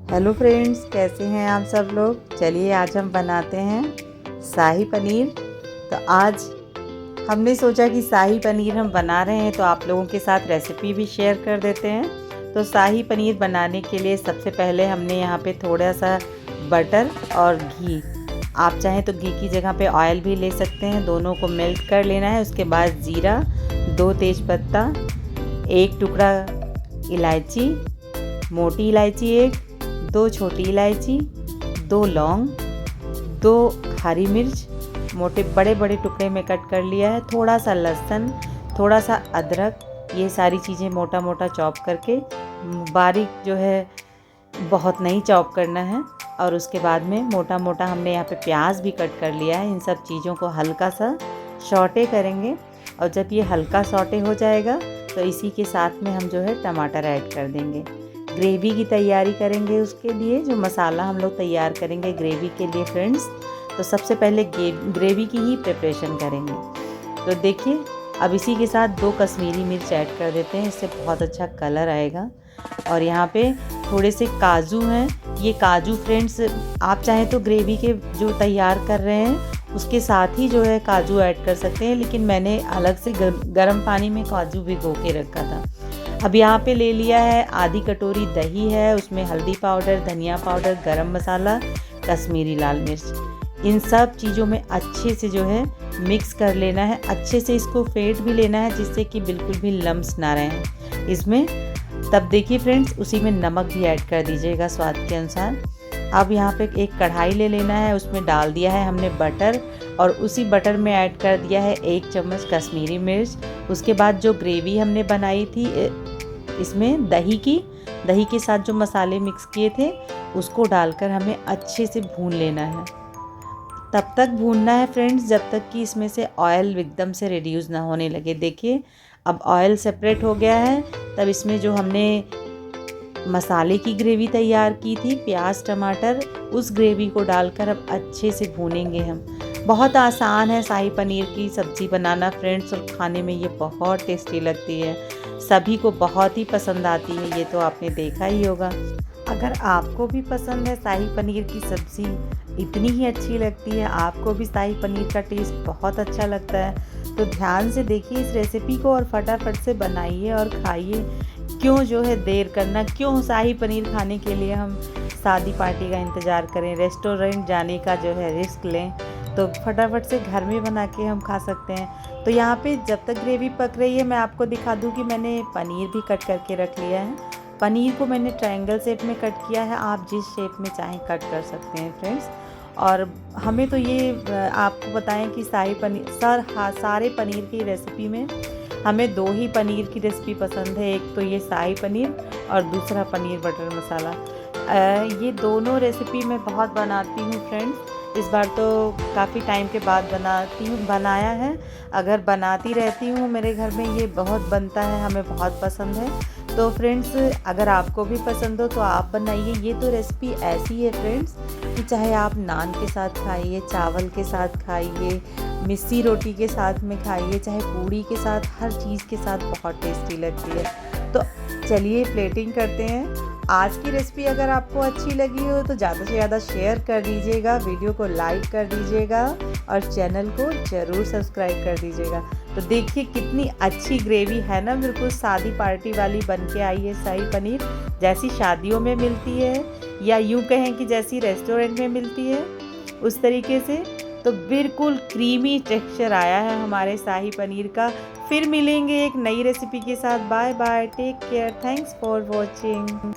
Hello friends, कैसे हैं आप सब लोग। चलिए आज हम बनाते हैं शाही पनीर। तो आज हमने सोचा कि शाही पनीर हम बना रहे हैं तो आप लोगों के साथ रेसिपी भी शेयर कर देते हैं। तो शाही पनीर बनाने के लिए सबसे पहले हमने यहाँ पे थोड़ा सा बटर और घी, आप चाहें तो घी की जगह पे ऑयल भी ले सकते हैं, दोनों को मेल्ट कर लेना है। उसके बाद ज़ीरा, 2 तेज़पत्ता, 1 टुकड़ा इलायची, मोटी इलायची 1, 2 छोटी इलायची, 2 लौंग, 2 हरी मिर्च मोटे बड़े बड़े टुकड़े में कट कर लिया है, थोड़ा सा लहसुन, थोड़ा सा अदरक, ये सारी चीज़ें मोटा मोटा चॉप करके, बारीक जो है बहुत नहीं चॉप करना है। और उसके बाद में मोटा मोटा हमने यहाँ पे प्याज भी कट कर लिया है। इन सब चीज़ों को हल्का सा सौटे करेंगे और जब ये हल्का सौटे हो जाएगा तो इसी के साथ में हम जो है टमाटर ऐड कर देंगे। ग्रेवी की तैयारी करेंगे, उसके लिए जो मसाला हम लोग तैयार करेंगे ग्रेवी के लिए फ्रेंड्स, तो सबसे पहले ग्रेवी की ही प्रिपरेशन करेंगे। तो देखिए अब इसी के साथ 2 कश्मीरी मिर्च ऐड कर देते हैं, इससे बहुत अच्छा कलर आएगा। और यहाँ पे थोड़े से काजू हैं, ये काजू फ्रेंड्स आप चाहें तो ग्रेवी के जो तैयार कर रहे हैं उसके साथ ही जो है काजू ऐड कर सकते हैं, लेकिन मैंने अलग से गर्म पानी में काजू भिगो के रखा था। अब यहाँ पे ले लिया है आधी कटोरी दही है, उसमें हल्दी पाउडर, धनिया पाउडर, गरम मसाला, कश्मीरी लाल मिर्च, इन सब चीज़ों में अच्छे से जो है मिक्स कर लेना है। अच्छे से इसको फेंट भी लेना है जिससे कि बिल्कुल भी लम्स ना रहें इसमें। तब देखिए फ्रेंड्स उसी में नमक भी ऐड कर दीजिएगा स्वाद के अनुसार। अब यहाँ पे एक कढ़ाई ले लेना है, उसमें डाल दिया है हमने बटर और उसी बटर में ऐड कर दिया है 1 चम्मच कश्मीरी मिर्च। उसके बाद जो ग्रेवी हमने बनाई थी इसमें दही के साथ जो मसाले मिक्स किए थे उसको डालकर हमें अच्छे से भून लेना है। तब तक भूनना है फ्रेंड्स जब तक कि इसमें से ऑयल एकदम से रिड्यूस ना होने लगे। देखिए अब ऑयल सेपरेट हो गया है, तब इसमें जो हमने मसाले की ग्रेवी तैयार की थी, प्याज टमाटर, उस ग्रेवी को डालकर अब अच्छे से भूनेंगे हम। बहुत आसान है शाही पनीर की सब्ज़ी बनाना फ्रेंड्स, और खाने में ये बहुत टेस्टी लगती है, सभी को बहुत ही पसंद आती है, ये तो आपने देखा ही होगा। अगर आपको भी पसंद है शाही पनीर की सब्ज़ी, इतनी ही अच्छी लगती है, आपको भी शाही पनीर का टेस्ट बहुत अच्छा लगता है, तो ध्यान से देखिए इस रेसिपी को और फटाफट से बनाइए और खाइए। क्यों जो है देर करना, क्यों शाही पनीर खाने के लिए हम शादी पार्टी का इंतज़ार करें, रेस्टोरेंट जाने का जो है रिस्क लें, तो फटाफट से घर में बना के हम खा सकते हैं। तो यहाँ पे जब तक ग्रेवी पक रही है मैं आपको दिखा दूँ कि मैंने पनीर भी कट करके रख लिया है। पनीर को मैंने ट्रायंगल शेप में कट किया है, आप जिस शेप में चाहें कट कर सकते हैं फ्रेंड्स। और हमें तो ये आपको बताएं कि शाही पनीर सारे पनीर की रेसिपी में हमें 2 ही पनीर की रेसिपी पसंद है, एक तो ये शाही पनीर और दूसरा पनीर बटर मसाला। ये दोनों रेसिपी मैं बहुत बनाती हूँ फ्रेंड्स, इस बार तो काफ़ी टाइम के बाद बनाया है। अगर बनाती रहती हूँ मेरे घर में ये बहुत बनता है, हमें बहुत पसंद है। तो फ्रेंड्स अगर आपको भी पसंद हो तो आप बनाइए। ये तो रेसिपी ऐसी है फ्रेंड्स कि चाहे आप नान के साथ खाइए, चावल के साथ खाइए, मिस्सी रोटी के साथ में खाइए, चाहे पूड़ी के साथ, हर चीज़ के साथ बहुत टेस्टी लगती है। तो चलिए प्लेटिंग करते हैं। आज की रेसिपी अगर आपको अच्छी लगी हो तो ज़्यादा से ज़्यादा शेयर कर दीजिएगा, वीडियो को लाइक कर दीजिएगा और चैनल को ज़रूर सब्सक्राइब कर दीजिएगा। तो देखिए कितनी अच्छी ग्रेवी है ना, बिल्कुल शादी पार्टी वाली बन के आई है शाही पनीर, जैसी शादियों में मिलती है या यूँ कहें कि जैसी रेस्टोरेंट में मिलती है उस तरीके से। तो बिल्कुल क्रीमी टेक्सचर आया है हमारे शाही पनीर का। फिर मिलेंगे एक नई रेसिपी के साथ। Bye bye, take care, thanks for watching.